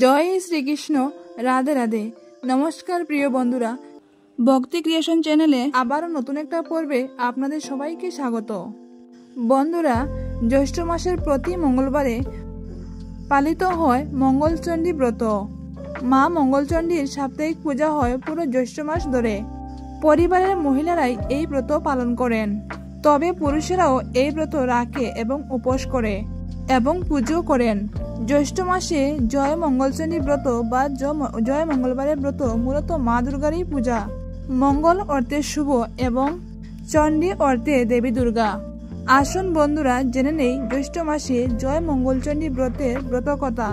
জয় শ্রীকৃষ্ণ। রাধে রাধে। নমস্কার প্রিয় বন্ধুরা, ভক্তি ক্রিয়েশন চ্যানেলে আবারও নতুন একটা পর্বে আপনাদের সবাইকে স্বাগত। বন্ধুরা, জ্যৈষ্ঠ মাসের প্রতি মঙ্গলবারে পালিত হয় মঙ্গলচণ্ডী ব্রত। মা মঙ্গলচণ্ডীর সাপ্তাহিক পূজা হয় পুরো জ্যৈষ্ঠ মাস ধরে। পরিবারের মহিলারাই এই ব্রত পালন করেন, তবে পুরুষেরাও এই ব্রত রাখে এবং উপোস করে এবং পুজো করেন। জ্যৈষ্ঠ মাসে জয় মঙ্গলচণ্ডী ব্রত বা জয় মঙ্গলবারের ব্রত মূলত মা দুর্গারই পূজা। মঙ্গল অর্থে শুভ এবং চণ্ডী অর্থে দেবী দুর্গা। আসুন বন্ধুরা, জেনে নেই জ্যৈষ্ঠ মাসে জয় মঙ্গলচণ্ডী ব্রতের ব্রতকথা।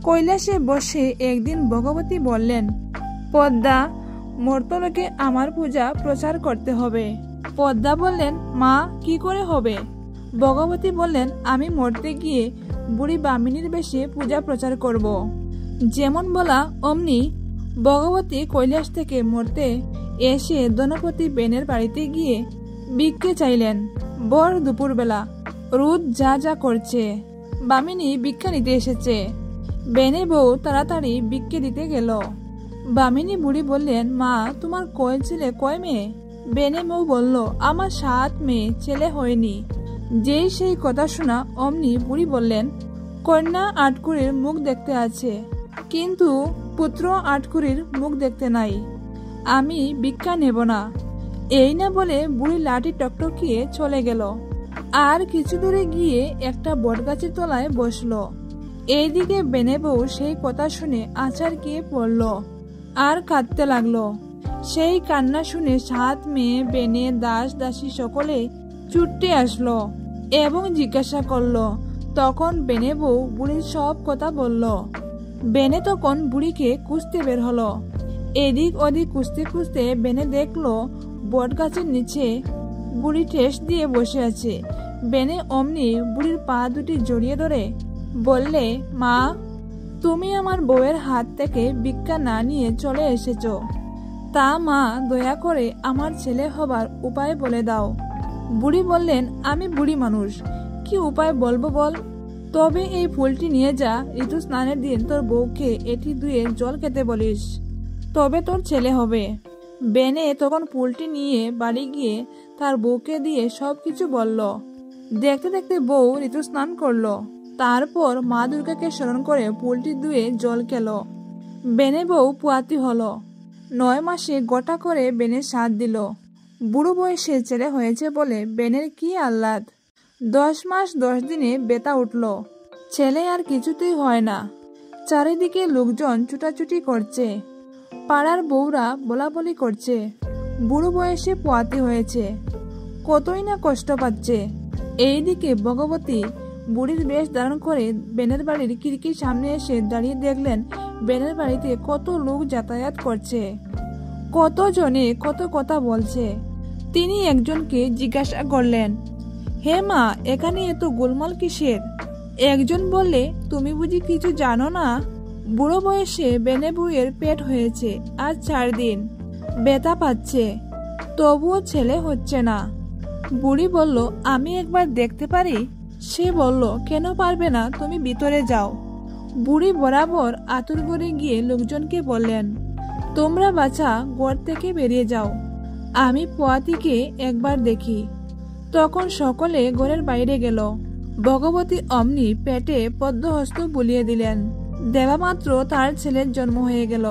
কৈলাসে বসে একদিন ভগবতী বললেন, পদ্মা, মর্তলোকে আমার পূজা প্রচার করতে হবে। পদ্মা বললেন, মা, কি করে হবে? ভগবতী বললেন, আমি মর্তে গিয়ে বুড়ি বামিনীর বেশে পূজা প্রচার করব। যেমন বলা অমনি ভগবতী কৈলাস থেকে মর্তে এসে ধনপতি বেনের বাড়িতে গিয়ে ভিক্ষে চাইলেন। বর দুপুরবেলা রোদ যা যা করছে, বামিনী ভিক্ষা নিতে এসেছে। বেনে বউ তাড়াতাড়ি ভিক্ষে দিতে গেল। বামিনী বুড়ি বললেন, মা, তোমার কয় ছেলে কয় মেয়ে? বেনে বউ বলল, আমার 7 মেয়ে, ছেলে হয়নি। যেই সেই কথা শোনা অমনি বুড়ি বললেন, কন্যা আটকুড়ির মুখ দেখতে আছে, কিন্তু পুত্র আটকুড়ির মুখ দেখতে নাই। আমি ভিক্ষা নেব না। এই না বলে বুড়ি লাঠি টকটকিয়ে চলে গেল। আর কিছু দূরে গিয়ে একটা বটগাছের তলায় বসলো। এইদিকে বেনে বউ সেই কথা শুনে আছাড় গিয়ে পড়ল আর কাঁদতে লাগলো। সেই কান্না শুনে 7 মেয়ে, বেনে, দাস দাসী সকলে ছুটে আসলো এবং জিজ্ঞাসা করলো। তখন বেনে বউ বুড়ির সব কথা বলল। বেনে তখন বুড়িকে খুঁজতে বের হলো। এদিক ওদিক খুঁজতে খুঁজতে বেনে দেখলো বট গাছের নিচে বুড়ি ঠেস দিয়ে বসে আছে। বেনে অমনি বুড়ির পা দুটি জড়িয়ে ধরে বললে, মা, তুমি আমার বউয়ের হাত থেকে ভিক্ষা না নিয়ে চলে এসেছো, তা মা দয়া করে আমার ছেলে হবার উপায় বলে দাও। বুড়ি বললেন, আমি বুড়ি মানুষ, কি উপায় বলবো বল? তবে এই ফুলটি নিয়ে যা, ঋতু স্নানের দিন তোর বউকে এটি ধুয়ে জল খেতে বলিস, তবে তোর ছেলে হবে। বেনে তখন ফুলটি নিয়ে বাড়ি গিয়ে তার বউকে দিয়ে সবকিছু বলল। দেখতে দেখতে বউ ঋতু স্নান করলো। তারপর মা দুর্গাকে স্মরণ করে ফুলটি ধুয়ে জল খেলো। বেনে বউ পুয়াতি হলো। 9 মাসে গোটা করে বেনে সাধ দিল। বুড়ো বয়সে ছেলে হয়েছে বলে বেনের কি আহ্লাদ। 10 মাস 10 দিনে বেতা উঠল। ছেলে আর কিছুতেই হয় না। চারিদিকে লোকজন ছুটাছুটি করছে, পাড়ার বউরা বলাবলি করছে, বুড়ো বয়সে পোয়াতি হয়েছে, কতই না কষ্ট পাচ্ছে। এইদিকে ভগবতী বুড়ির বেশ ধারণ করে বেনের বাড়ির খিড়কির সামনে এসে দাঁড়িয়ে দেখলেন বেনের বাড়িতে কত লোক যাতায়াত করছে, কত জনে কত কথা বলছে। তিনি একজনকে জিজ্ঞাসা করলেন, হে মা, এখানে এত গোলমাল কিসের? একজন বললে, তুমি বুঝি কিছু জানো না? বুড়ো বয়সে বেনে বউয়ের পেট হয়েছে আর 4 দিন, ব্যথা পাচ্ছে, তবুও ছেলে হচ্ছে না। বুড়ি বলল, আমি একবার দেখতে পারি? সে বলল, কেন পারবে না, তুমি ভিতরে যাও। বুড়ি বরাবর আতুর ঘরে গিয়ে লোকজনকে বললেন, তোমরা বাছা ঘর থেকে বেরিয়ে যাও, আমি পোয়াতিকে একবার দেখি। তখন সকলে ঘরের বাইরে গেল। ভগবতী অমনি পেটে পদ্মহস্ত বুলিয়ে দিলেন। দেবা মাত্র তার ছেলের জন্ম হয়ে গেল।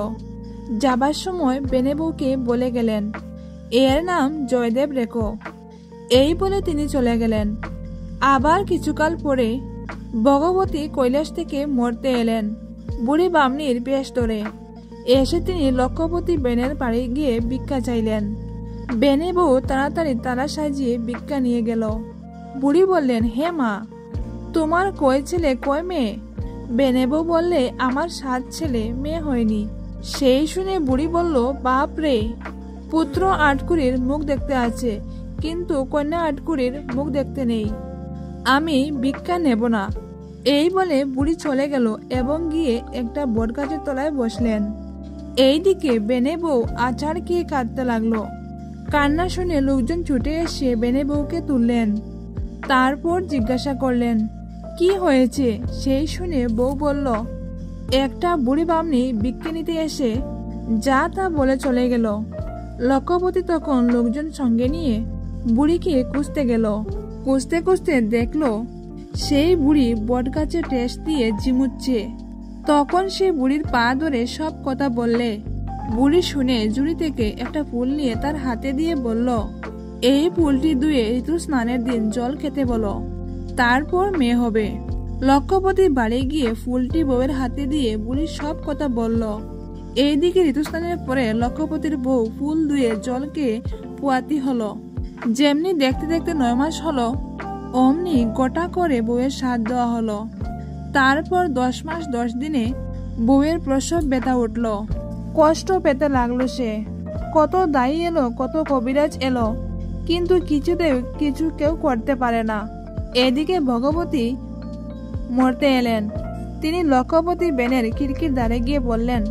যাবার সময় বেনে বউকে বলে গেলেন, এর নাম জয়দেব রেখো। এই বলে তিনি চলে গেলেন। আবার কিছুকাল পরে ভগবতী কৈলাস থেকে মরতে এলেন বুড়ি বামনির বেশ ধরে। এসে তিনি লক্ষ্যপতি বেনের বাড়ি গিয়ে ভিক্ষা চাইলেন। বেনে বউ তাড়াতাড়ি তালা সাজিয়ে ভিক্ষা নিয়ে গেল। বুড়ি বললেন, হে মা, তোমার কয় ছেলে কয় মেয়ে? বেনে বউ বললে, আমার 7 ছেলে, মেয়ে হয়নি। সেই শুনে বুড়ি বলল, বাপ রে, পুত্র আটকুড়ির মুখ দেখতে আছে, কিন্তু কন্যা আটকুড়ির মুখ দেখতে নেই। আমি ভিক্ষা নেব না। এই বলে বুড়ি চলে গেল এবং গিয়ে একটা বটগাছের তলায় বসলেন। এইদিকে বেনে বউ আছাড় গিয়ে কাঁদতে লাগলো। কান্না শুনে লোকজন ছুটে এসে বেনে বউকে তুললেন। তারপর জিজ্ঞাসা করলেন, কি হয়েছে? সেই শুনে বউ বলল, একটা বুড়ি বামনি ভিক্ষে নিতে এসে যা তা বলে চলে গেল। লক্ষ্যপতি তখন লোকজন সঙ্গে নিয়ে বুড়িকে খুঁজতে গেল। খুঁজতে খুঁজতে দেখলো সেই বুড়ি বটগাছের টেস দিয়ে ঝিমুচ্ছে। তখন সে বুড়ির পা ধরে সব কথা বললে বুড়ি শুনে ঝুড়ি থেকে একটা ফুল নিয়ে তার হাতে দিয়ে বলল, এই ফুলটি ধুয়ে ঋতু স্নানের দিন জল খেতে বলো, তারপর মেয়ে হবে। লক্ষ্যপতি বাড়ি গিয়ে ফুলটি বউয়ের হাতে দিয়ে বুড়ির সব কথা বলল। এইদিকে ঋতুস্নানের পরে লক্ষ্যপতির বউ ফুল ধুয়ে জলকে পোয়াতি হলো। যেমনি দেখতে দেখতে 9 মাস হলো, অমনি গোটা করে বউয়ের সাধ দেওয়া হলো। তারপর 10 মাস 10 দিনে বউয়ের প্রসব ব্যথা উঠল। কষ্ট পেতে লাগলো সে। কত দায়ী এলো, কত কবিরাজ এলো, কিন্তু কিছুতে কিছু কেউ করতে পারে না। এদিকে ভগবতী মরতে এলেন। তিনি লক্ষ্যপতি বেনের খিড়কির ধারে গিয়ে বললেন,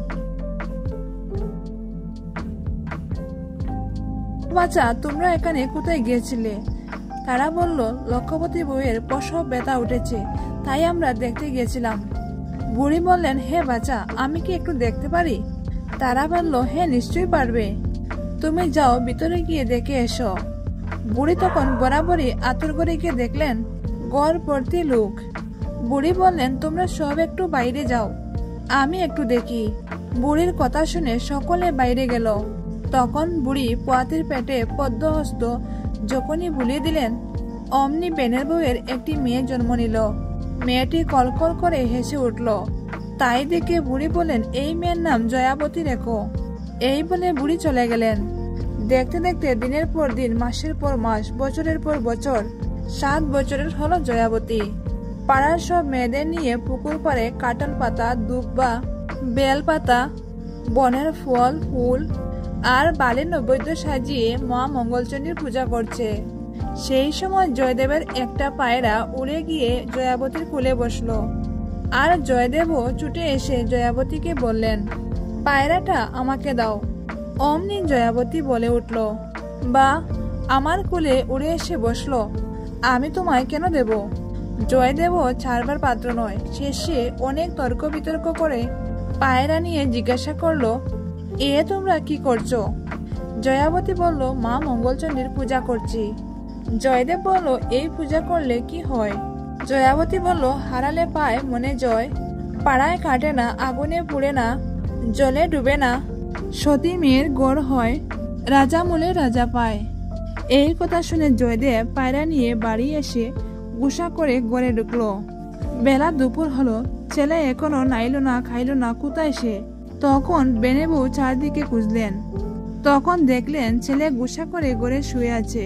বাচ্চা তোমরা এখানে কোথায় গিয়েছিলে? তারা বলল, লক্ষ্যপতি বউয়ের প্রসব ব্যথা উঠেছে, তাই আমরা দেখতে গিয়েছিলাম। বুড়ি বললেন, হে বাচ্চা, আমি কি একটু দেখতে পারি? তারা বলল, হ্যাঁ নিশ্চয়ই পারবে, তুমি যাও ভিতরে গিয়ে দেখে এসো। বুড়ি তখন বরাবরই আতর করে গিয়ে দেখলেন ঘর ভর্তি লোক। বুড়ি বললেন, তোমরা সব একটু বাইরে যাও, আমি একটু দেখি। বুড়ির কথা শুনে সকলে বাইরে গেল। তখন বুড়ি পোয়াতির পেটে পদ্মহস্ত যখনই বুলিয়ে দিলেন, অমনি বেনের বউয়ের একটি মেয়ে জন্ম নিল। মেয়েটি কলকল করে হেসে উঠল। তাই দেখে বুড়ি বলেন, এই মেয়ের নাম জয়াবতী রেখো। এই বলে বুড়ি চলে গেলেন। দেখতে দেখতে দিনের পর দিন, মাসের পর মাস, বছরের পর বছর, 7 বছরের হলো জয়াবতী। পাড়ার সব মেয়েদের নিয়ে পুকুর পাড়ে কাঁঠাল পাতা, দুব্বা, বেল পাতা, বনের ফল ফুল আর বালির নৈবেদ্য সাজিয়ে মা মঙ্গলচণ্ডীর পূজা করছে। সেই সময় জয়দেবের একটা পায়রা উড়ে গিয়ে জয়াবতীর কোলে বসলো। আর জয়দেবও ছুটে এসে জয়াবতীকে বললেন, পায়রাটা আমাকে দাও। অমনি জয়াবতী বলে উঠল, বা আমার কোলে উড়ে এসে বসলো, আমি তোমায় কেন দেব? জয়দেবও ছাড়বার পাত্র নয়। শেষে অনেক তর্ক বিতর্ক করে পায়রা নিয়ে জিজ্ঞাসা করলো, এ তোমরা কি করছো? জয়াবতী বলল, মা মঙ্গলচণ্ডীর পূজা করছি। জয়দেব বলল, এই পূজা করলে কি হয়? জয়াবতী বলল, হারালে পায় মনে জয়, পাড়ায় কাটে না, আগুনে পুড়ে না, জলে ডুবে না, সতী মেয়ের গড় হয়, রাজা মূলে রাজা পায়। এই কথা শুনে জয়দেব পায়রা নিয়ে বাড়ি এসে গুসা করে ঘরে ঢুকলো। বেলা দুপুর হলো, ছেলে এখনো নাইলো না, খাইলো না, কোথায় সে? তখন বেনে বউ চারদিকে খুঁজলেন। তখন দেখলেন ছেলে গুসা করে ঘরে শুয়ে আছে।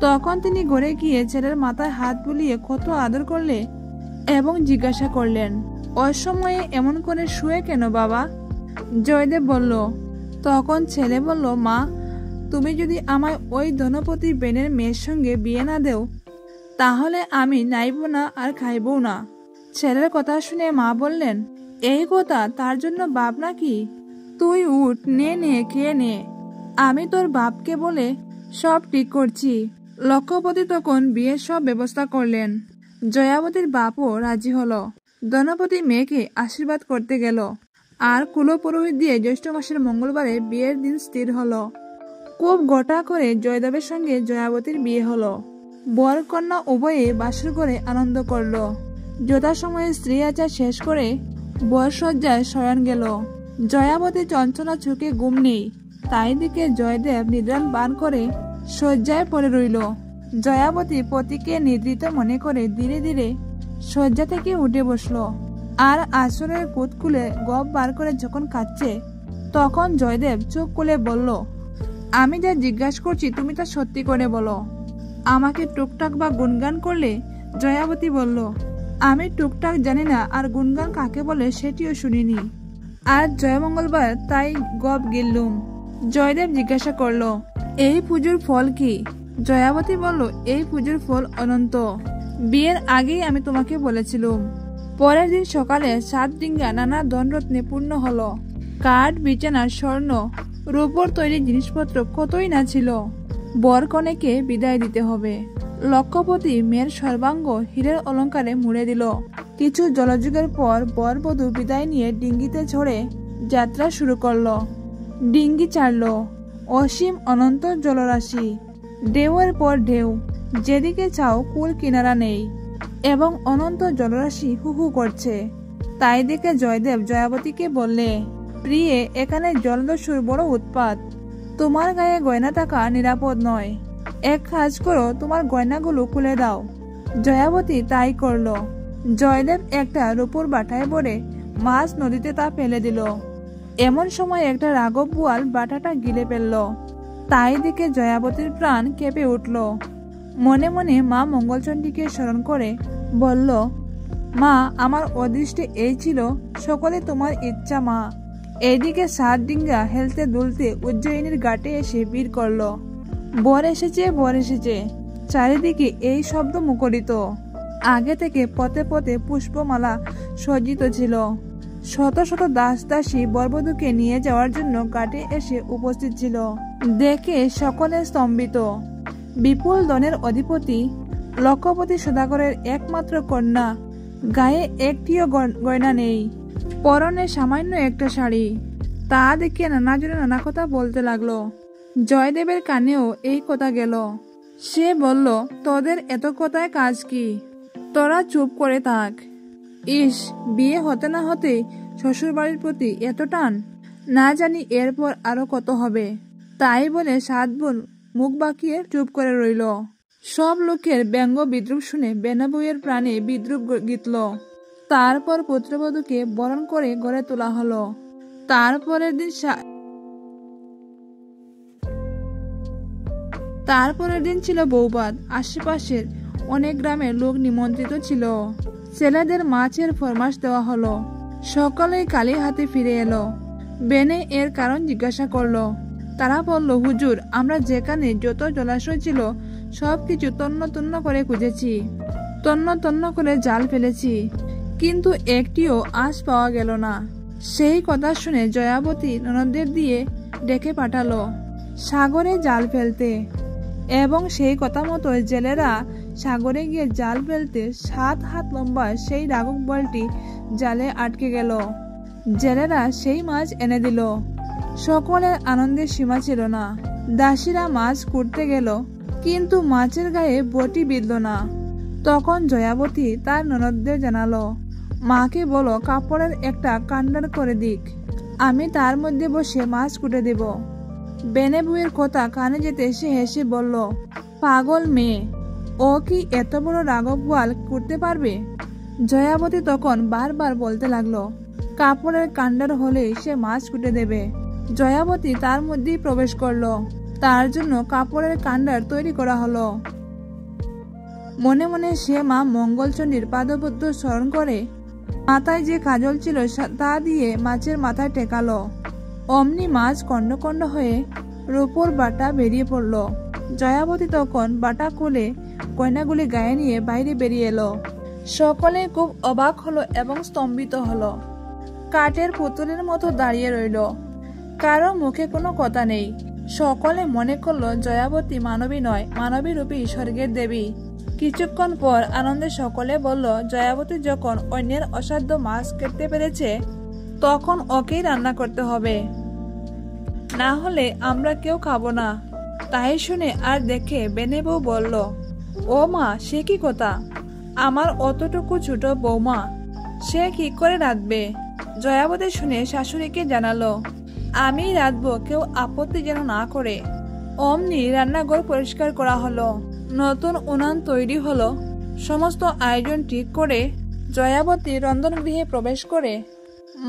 তখন তিনি ঘরে গিয়ে ছেলের মাথায় হাত বুলিয়ে কত আদর করলে এবং জিজ্ঞাসা করলেন, অসময়ে এমন করে শুয়ে কেন বাবা? জয়দেব বলল। তখন ছেলে বলল, মা তুমি যদি আমায় ওই ধনপতি বেনের মেয়ের সঙ্গে বিয়ে না দেও, তাহলে আমি নাইব না আর খাইবও না। ছেলের কথা শুনে মা বললেন, এই কথা তার জন্য বাপ নাকি? তুই উঠ, নে নে খেয়ে নে, আমি তোর বাপকে বলে সব ঠিক করছি। লক্ষ্যপতি তখন বিয়ের সব ব্যবস্থা করলেন। জয়াবতীর বাপও রাজি হলো। ধনপতি মেয়েকে আশীর্বাদ করতে গেল। আর কুলপুরোহিত দিয়ে জ্যৈষ্ঠ মাসের মঙ্গলবারে বিয়ের দিন স্থির হলো। খুব গোটা করে জয়দেবের সঙ্গে জয়াবতীর বিয়ে হলো। বর কন্যা উভয়ে বাসর করে আনন্দ করল। যথাসময়ে স্ত্রী আচার শেষ করে বর সজ্জায় শয়ন গেল। জয়াবতী চঞ্চলা চোখে ঘুম নেই, তাই দিকে জয়দেব নিদ্রাণ পান করে শয্যায় পড়ে রইল। জয়াবতী পতিকে নিদ্রিত মনে করে ধীরে ধীরে শয্যা থেকে উঠে বসলো। আর আসরের কুট খুলে গপ বার করে যখন কাঁদছে, তখন জয়দেব চোখ খুলে বলল, আমি যা জিজ্ঞাসা করছি তুমি তা সত্যি করে বলো। আমাকে টুকটাক বা গুনগান করলে? জয়াবতী বলল, আমি টুকটাক জানি না, আর গুনগান কাকে বলে সেটিও শুনিনি। আর জয়মঙ্গলবার তাই গপ গিললুম। জয়দেব জিজ্ঞাসা করলো, এই পুজোর ফল কি? জয়াবতী বলল, এই পুজোর ফল অনন্ত। বিয়ের আগেই আমি তোমাকে বলেছিলুম। পরের দিন সকালে 7 ডিঙ্গা নানা ধনরত্নে পূর্ণ হলো। কাঠ, বিছানা, স্বর্ণ, রূপোর তৈরি জিনিসপত্র কতই না ছিল। বর কনেকে বিদায় দিতে হবে। লক্ষ্যপতি মেয়ের সর্বাঙ্গ হীরের অলঙ্কারে মুড়ে দিল। কিছু জলযুগের পর বরবধূ বিদায় নিয়ে ডিঙ্গিতে চড়ে যাত্রা শুরু করলো। ডিঙ্গি ছাড়লো অসীম অনন্ত জলরাশি, ঢেউয়ের পর ঢেউ, যেদিকে চাও কুল কিনারা নেই এবং অনন্ত জলরাশি হু হু করছে। তাই দেখে জয়দেব জয়াবতীকে বললে, প্রিয়ে, এখানে জলদস্যুর বড় উৎপাত, তোমার গায়ে গয়না থাকা নিরাপদ নয়। এক কাজ করো, তোমার গয়নাগুলো খুলে দাও। জয়াবতী তাই করলো। জয়দেব একটা রূপোর বাটায় ভরে মাছ নদীতে তা ফেলে দিল। এমন সময় একটা রাঘব বোয়াল বাটাটা গিলে ফেলল। তাই দেখে জয়াবতীর প্রাণ কেঁপে উঠল। মনে মনে মা মঙ্গলচণ্ডীকে স্মরণ করে বলল, মা, আমার অদৃষ্টে এই ছিল, সকলে তোমার ইচ্ছা মা। এইদিকে 7 ডিঙ্গা হেলতে দুলতে উজ্জয়িনীর ঘাটে এসে ভিড় করলো। বর এসেছে, বর এসেছে, চারিদিকে এই শব্দ মুখরিত। আগে থেকে পথে পথে পুষ্পমালা সজ্জিত ছিল। শত শত দাস দাসী বরবধূকে নিয়ে যাওয়ার জন্য ঘাটে এসে উপস্থিত ছিল। দেখে সকলে স্তম্ভিত। বিপুল ধনের অধিপতি লক্ষপতি সদাগরের একমাত্র কন্যা, গায়ে একটিও গয়না নেই, পরনে সামান্য একটা শাড়ি। তা দেখে নানাজনে নানা কথা বলতে লাগলো। জয়দেবের কানেও এই কথা গেল। সে বলল, তোদের এত কথায় কাজ কি? তোরা চুপ করে থাক। ইস, বিয়ে হতে না হতেই শ্বশুর বাড়ির প্রতি এত টান, না জানি এরপর আরো কত হবে। তাই বলে 7 বোন মুখ বাঁকিয়ে চুপ করে রইল। সব লোকের ব্যঙ্গ বিদ্রুপ শুনে বেনাবইয়ের প্রাণে বিদ্রুপ গীতল। তারপর পুত্রবধূকে বরণ করে ঘরে তোলা হলো। তারপরের দিন ছিল বৌভাত। আশেপাশের অনেক গ্রামের লোক নিমন্ত্রিত ছিল। ছেলেদের মাছের ফরমাশ দেওয়া হলো। সকলেই খালি হাতে ফিরে এলো। বেনে এর কারণ জিজ্ঞাসা করলো। তারা বলল, হুজুর, আমরা যেখানে যত জলাশয় ছিল সবকিছু তন্ন তন্ন করে খুঁজেছি, তন্ন তন্ন করে জাল ফেলেছি, কিন্তু একটিও আঁশ পাওয়া গেল না। সেই কথা শুনে জয়াবতী ননদদের দিয়ে ডেকে পাঠালো সাগরে জাল ফেলতে, এবং সেই কথা মতো জেলেরা সাগরে গিয়ে জাল ফেলতে 7 হাত লম্বা সেই রাঘব বোয়ালটি জালে আটকে গেল। জেলেরা সেই মাছ এনে দিল। সকলের আনন্দের সীমা ছিল না। দাসীরা মাছ কুড়তে গেল, কিন্তু মাছের গায়ে বটি বিঁধল না। তখন জয়াবতী তার ননদদের জানালো, মাকে বলো কাপড়ের একটা কান্ডার করে দিক, আমি তার মধ্যে বসে মাছ কুটে দেব। বেনে বউয়ের কথা কানে যেতে সে হেসে বলল, পাগল মেয়ে, ও কি এত বড় রাঘব বোয়াল করতে পারবে? জয়াবতী তখন বারবার বলতে লাগলো, কাপড়ের কান্ডার হলেই সে মাছ কুটে দেবে। জয়াবতী তার মধ্যেই প্রবেশ করলো। তার জন্য কাপড়ের কান্ডার তৈরি করা হলো। মনে মনে সে মা মঙ্গলচণ্ডীর পাদপদ্ম স্মরণ করে মাথায় যে কাজল ছিল তা দিয়ে মাছের মাথায় টেকালো। অমনি মাছ খন্ড খন্ড হয়ে রূপোর বাটা বেরিয়ে পড়ল। জয়াবতী তখন বাটা খুলে গয়নাগুলি গায়ে নিয়ে বাইরে বেরিয়ে এলো। সকলে খুব অবাক হলো এবং স্তম্ভিত হলো। কাঠের পুতুলের মতো দাঁড়িয়ে রইল। কারো মুখে কোনো কথা নেই। সকলে মনে করলো জয়াবতী মানবী নয়, মানবী রূপী স্বর্গের দেবী। কিছুক্ষণ পর আনন্দে সকলে বলল, জয়াবতী যখন অন্যের অসাধ্য মাছ কেটে পেরেছে, তখন ওকেই রান্না করতে হবে, না হলে আমরা কেউ খাবো না। তাই শুনে আর দেখে বেনে বউ বলল, ও মা, সে কি কথা? আমার অতটুকু ছোট বৌমা, সে কি করে রাঁধবে? জয়াবতী শুনে শাশুড়িকে জানালো, আমি রাঁধবো, কেউ আপত্তি যেন না করে। অমনি রান্নাঘর পরিষ্কার করা হলো। নতুন উনান তৈরি হলো। সমস্ত আয়োজন ঠিক করে জয়াবতী রন্ধনগৃহে প্রবেশ করে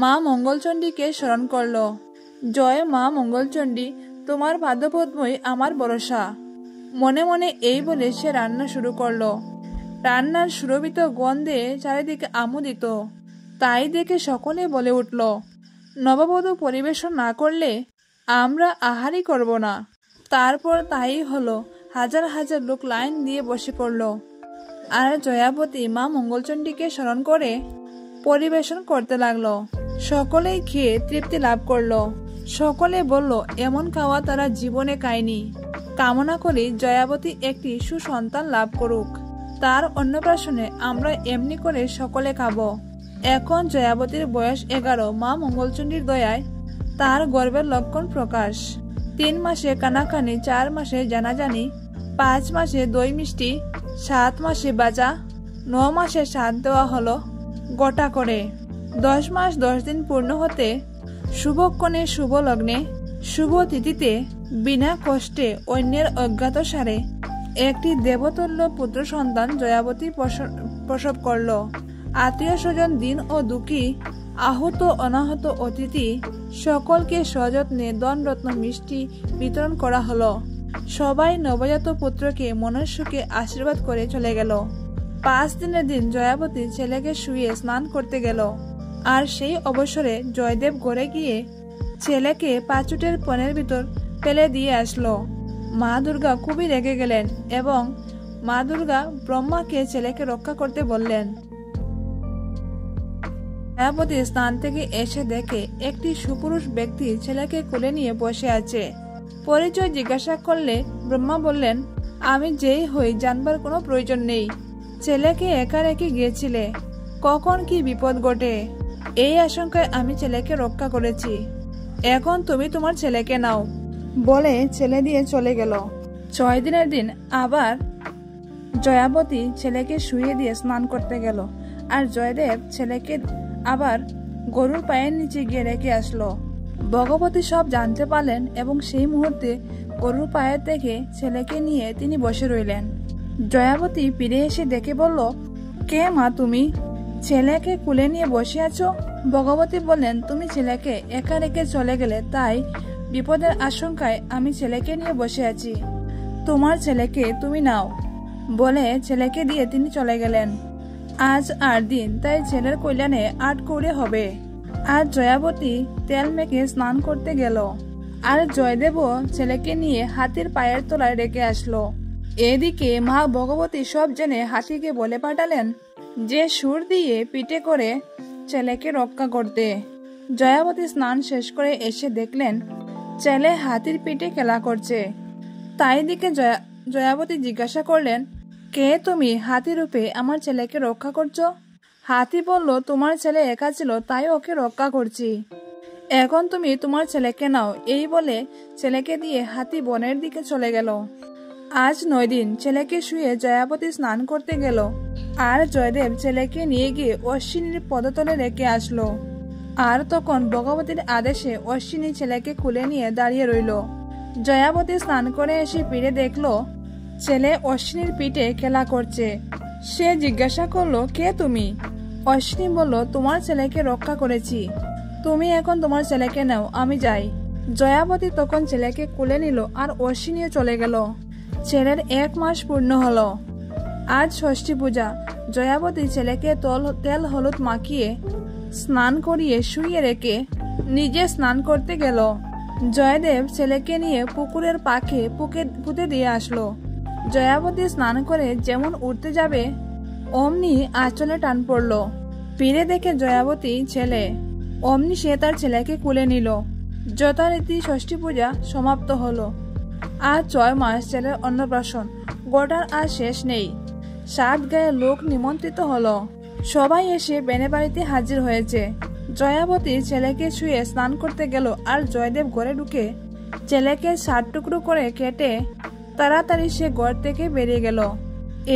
মা মঙ্গলচণ্ডীকে স্মরণ করল। জয় মা মঙ্গলচণ্ডী, তোমার পাদপদ্মই আমার ভরসা। মনে মনে এই বলে সে রান্না শুরু করলো। রান্নার সুরভিত গন্ধে চারিদিকে আমোদিত। তাই দেখে সকলে বলে উঠল, নববধূ পরিবেশন না করলে আমরা আহারই করব না। তারপর তাই হলো। হাজার হাজার লোক লাইন দিয়ে বসে পড়ল। আর জয়াবতী মা মঙ্গলচণ্ডীকে স্মরণ করে পরিবেশন করতে লাগলো। সকলেই খেয়ে তৃপ্তি লাভ করলো। সকলে বলল, এমন খাওয়া তারা জীবনে খায়নি। কামনা করি জয়াবতী একটি সুসন্তান লাভ করুক। তার অন্নপ্রাশনে আমরা এমনি করে সকলে খাবো। এখন জয়াবতীর বয়স 11। মা মঙ্গলচণ্ডীর দয়ায় তার গর্ভের লক্ষণ প্রকাশ। 3 মাসে কানাকানি, 4 মাসে জানাজানি, 5 মাসে দই মিষ্টি, 7 মাসে বাজা, 9 মাসে সাধ দেওয়া হলো গোটা করে। 10 মাস 10 দিন পূর্ণ হতে শুভক্ষণে, শুভ লগ্নে, শুভ তিথিতে বিনা কষ্টে অন্যের অজ্ঞাত সারে একটি দেবতুল্য পুত্র সন্তান জয়াবতী প্রসব করল। আত্মীয় স্বজন, দিন ও দুঃখী, আহত অনাহত অতিথি সকলকে সযত্নে ধনরত্ন মিষ্টি বিতরণ করা হলো। সবাই নবজাত পুত্রকে মনের সুখে আশীর্বাদ করে চলে গেল। 5 দিনের দিন জয়াবতী ছেলেকে শুয়ে স্নান করতে গেল। আর সেই অবসরে জয়দেব ঘরে গিয়ে ছেলেকে পাঁচুটের পনের ভিতর ফেলে দিয়ে আসলো। মা দুর্গা খুবই রেগে গেলেন এবং মা দুর্গা ব্রহ্মাকে ছেলেকে রক্ষা করতে বললেন। জয়াবতী স্নান থেকে এসে দেখে একটি সুপুরুষ ব্যক্তি ছেলেকে কোলে নিয়ে বসে আছে। পরিচয় জিজ্ঞাসা করলে ব্রহ্মা বললেন, আমি যেই হই জানবার কোনো প্রয়োজন নেই। ছেলেকে একা রেখে গিয়েছিলে, কখন কি বিপদ ঘটে এই আশঙ্কায় আমি ছেলেকে রক্ষা করেছি। এখন তুমি তোমার ছেলেকে নাও বলে ছেলে দিয়ে চলে গেল। 6 দিনের দিন আবার জয়াবতী ছেলেকে শুয়ে দিয়ে স্নান করতে গেল। আর জয়দেব ছেলেকে আবার গরুর পায়ের নিচে গিয়ে রেখে আসলো। ভগবতী সব জানতে পারলেন এবং সেই মুহূর্তে গরুর পায়ের থেকে ছেলেকে নিয়ে তিনি বসে রইলেন। জয়াবতী ফিরে এসে দেখে বলল, কে মা তুমি? ছেলেকে কুলে নিয়ে বসে আছো? ভগবতী বললেন, তুমি ছেলেকে একা রেখে চলে গেলে, তাই বিপদের আশঙ্কায় আমি ছেলেকে নিয়ে বসে আছি। তোমার ছেলেকে তুমি নাও বলে ছেলেকে দিয়ে তিনি চলে গেলেন। আজ আর দিন, তাই ছেলের কল্যাণে 8 কৌড়ে হবে। আজ জয়াবতী তেল মেখে স্নান করতে গেল। আর জয়দেবও ছেলেকে নিয়ে হাতির পায়ের তলায় রেখে আসলো। এদিকে মা ভগবতী সব জেনে হাতিকে বলে পাঠালেন যে সুর দিয়ে পিঠে করে ছেলেকে রক্ষা করতে। জয়াবতী স্নান শেষ করে এসে দেখলেন ছেলে হাতির পিঠে খেলা করছে। তাই দিকে জয়াবতী জিজ্ঞাসা করলেন, কে তুমি? হাতি রূপে আমার ছেলেকে রক্ষা করছো? হাতি বলল, তোমার ছেলে একা ছিল তাই ওকে রক্ষা করছি। এখন তুমি তোমার ছেলেকে নাও। এই বলে ছেলেকে দিয়ে হাতি বনের দিকে চলে গেল। আজ 9 দিন ছেলেকে শুয়ে জয়াবতী স্নান করতে গেল। আর জয়দেব ছেলেকে নিয়ে গিয়ে অশ্বিনীর পদতলে রেখে আসলো। আর তখন ভগবতীর আদেশে অশ্বিনী ছেলেকে খুলে নিয়ে দাঁড়িয়ে রইল। জয়াবতী স্নান করে এসে ফিরে দেখলো ছেলে অশ্বিনীর পিঠে খেলা করছে। সে জিজ্ঞাসা করলো, কে তুমি? অশ্বিনী বলল, তোমার ছেলেকে রক্ষা করেছি, তুমি এখন তোমার ছেলেকে নাও, আমি যাই। জয়াবতী তখন ছেলেকে কোলে নিল আর অশ্বিনীও চলে গেল। ছেলের 1 মাস পূর্ণ হলো। আজ ষষ্ঠী পূজা। জয়াবতী ছেলেকে তেল হলুদ মাখিয়ে স্নান করিয়ে শুয়ে রেখে নিজে স্নান করতে গেল। জয়দেব ছেলেকে নিয়ে পুকুরের পাখে পুঁতে দিয়ে আসলো। জয়াবতী স্নান করে যেমন উঠতে যাবে অমনি আঁচলে টান পড়ল। ফিরে দেখে জয়াবতী ছেলে। অমনি সে তার ছেলেকে কুলে নিল। যথারীতি ষষ্ঠী পূজা সমাপ্ত হলো। আজ 6 মাস ছেলের অন্নপ্রাশন। গোটার আর শেষ নেই। 7 গায়ে লোক নিমন্ত্রিত হলো। সবাই এসে বেনে বাড়িতে হাজির হয়েছে। জয়াবতী ছেলেকে শুয়ে স্নান করতে গেল আর জয়দেব ঘরে ঢুকে ছেলেকে 7 টুকরো করে কেটে তাড়াতাড়ি সে ঘর থেকে বেরিয়ে গেল।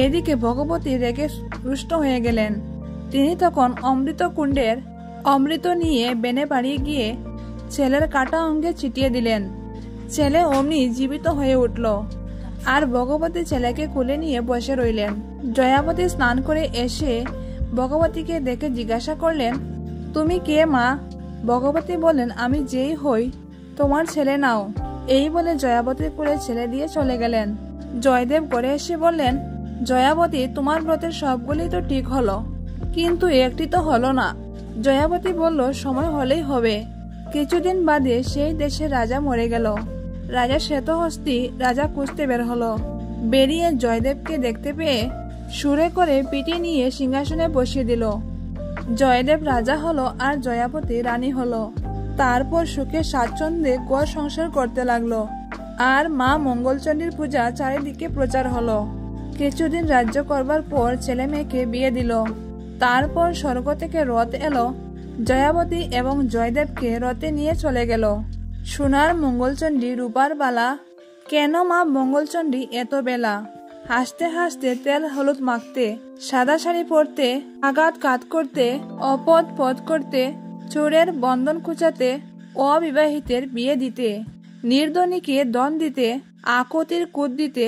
এদিকে ভগবতী রেগে রুষ্ট হয়ে গেলেন। তিনি তখন অমৃত কুণ্ডের অমৃত নিয়ে বেনে বাড়ি গিয়ে ছেলের কাটা অঙ্গে ছিটিয়ে দিলেন। ছেলে অমনি জীবিত হয়ে উঠল। আর ভগবতী ছেলেকে কোলে নিয়ে বসে রইলেন। জয়াবতী স্নান করে এসে ভগবতীকে দেখে জিজ্ঞাসা করলেন, তুমি কে মা? ভগবতী বললেন, আমি যেই হই তোমার ছেলে নাও। এই বলে জয়াবতীর কোলে ছেলে দিয়ে চলে গেলেন। জয়দেব ঘরে এসে বললেন, জয়াবতী তোমার ব্রতের সবগুলি তো ঠিক হলো, কিন্তু একটি তো হলো না। জয়াবতী বলল, সময় হলেই হবে। কিছুদিন বাদে সেই দেশের রাজা মরে গেল। রাজা শ্বেতহস্তি রাজা খুঁজতে বের হলো। বেরিয়ে জয়দেবকে দেখতে পেয়ে সুরে করে পিঠে নিয়ে সিংহাসনে বসিয়ে দিল। জয়দেব রাজা হলো আর জয়াবতী রানী হলো। তারপর সুখে স্বাচ্ছন্দ্যে ঘর সংসার করতে লাগলো। আর মা মঙ্গলচণ্ডীর পূজা চারিদিকে প্রচার হলো। কিছুদিন রাজ্য করবার পর ছেলে মেয়েকে বিয়ে দিল। তারপর স্বর্গ থেকে রথ এলো, জয়াবতী এবং জয়দেবকে রথে নিয়ে চলে গেল। সোনার মঙ্গলচণ্ডী রূপার বালা, কেন মা মঙ্গলচণ্ডী এত বেলা? হাসতে হাসতে তেল হলুদ মাখতে, সাদা শাড়ি পরতে, আঘাত কাত করতে, অপদ পদ করতে, চোরের বন্ধন কুচাতে, অবিবাহিতের বিয়ে দিতে, নির্ধনীকে দন দিতে, আকুতির কুদ দিতে,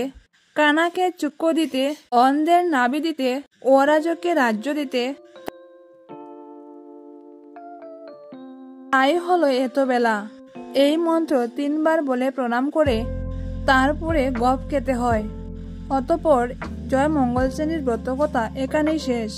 কানাকে চুক্কো দিতে, অন্ধের নাভি দিতে, অরাজককে রাজ্য দিতে। তাই হলো এত বেলা। এই মন্ত্র 3 বার বলে প্রণাম করে তারপরে গপ খেতে হয়। অতঃপর জয় মঙ্গলচণ্ডীর ব্রতকথা এখানেই শেষ।